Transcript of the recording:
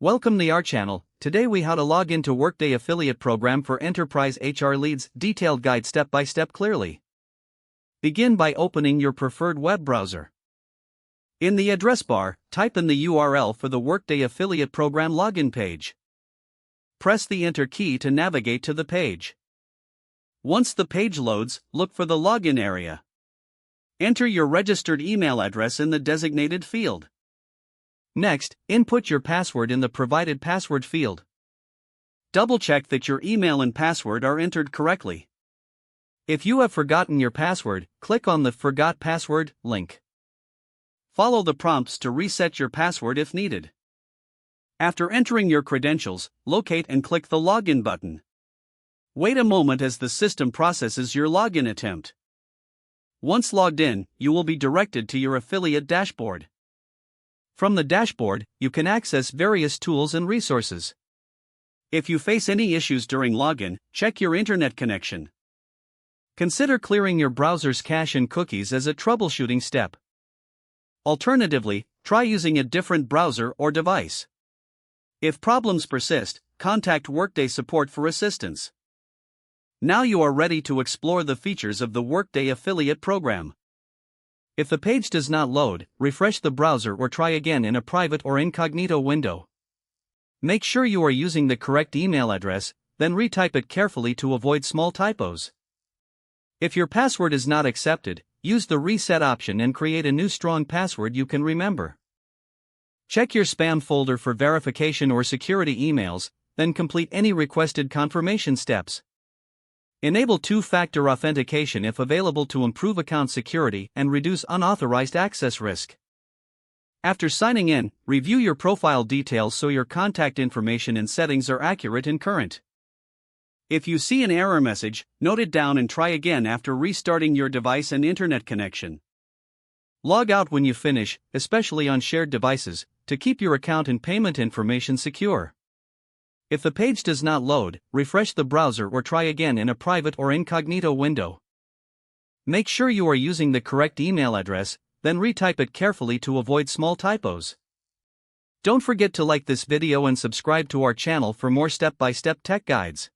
Welcome to our channel. Today we how to log into Workday affiliate program for enterprise HR leads, detailed guide step by step clearly. Begin by opening your preferred web browser. In the address bar, type in the URL for the Workday affiliate program login page. Press the enter key to navigate to the page. Once the page loads, look for the login area. Enter your registered email address in the designated field. Next, input your password in the provided password field. Double-check that your email and password are entered correctly. If you have forgotten your password, click on the Forgot Password link. Follow the prompts to reset your password if needed. After entering your credentials, locate and click the Login button. Wait a moment as the system processes your login attempt. Once logged in, you will be directed to your affiliate dashboard. From the dashboard, you can access various tools and resources. If you face any issues during login, check your internet connection. Consider clearing your browser's cache and cookies as a troubleshooting step. Alternatively, try using a different browser or device. If problems persist, contact Workday support for assistance. Now you are ready to explore the features of the Workday affiliate program. If the page does not load, refresh the browser or try again in a private or incognito window. Make sure you are using the correct email address, then retype it carefully to avoid small typos. If your password is not accepted, use the reset option and create a new strong password you can remember. Check your spam folder for verification or security emails, then complete any requested confirmation steps. Enable two-factor authentication if available to improve account security and reduce unauthorized access risk. After signing in, review your profile details so your contact information and settings are accurate and current. If you see an error message, note it down and try again after restarting your device and internet connection. Log out when you finish, especially on shared devices, to keep your account and payment information secure. If the page does not load, refresh the browser or try again in a private or incognito window. Make sure you are using the correct email address, then retype it carefully to avoid small typos. Don't forget to like this video and subscribe to our channel for more step-by-step tech guides.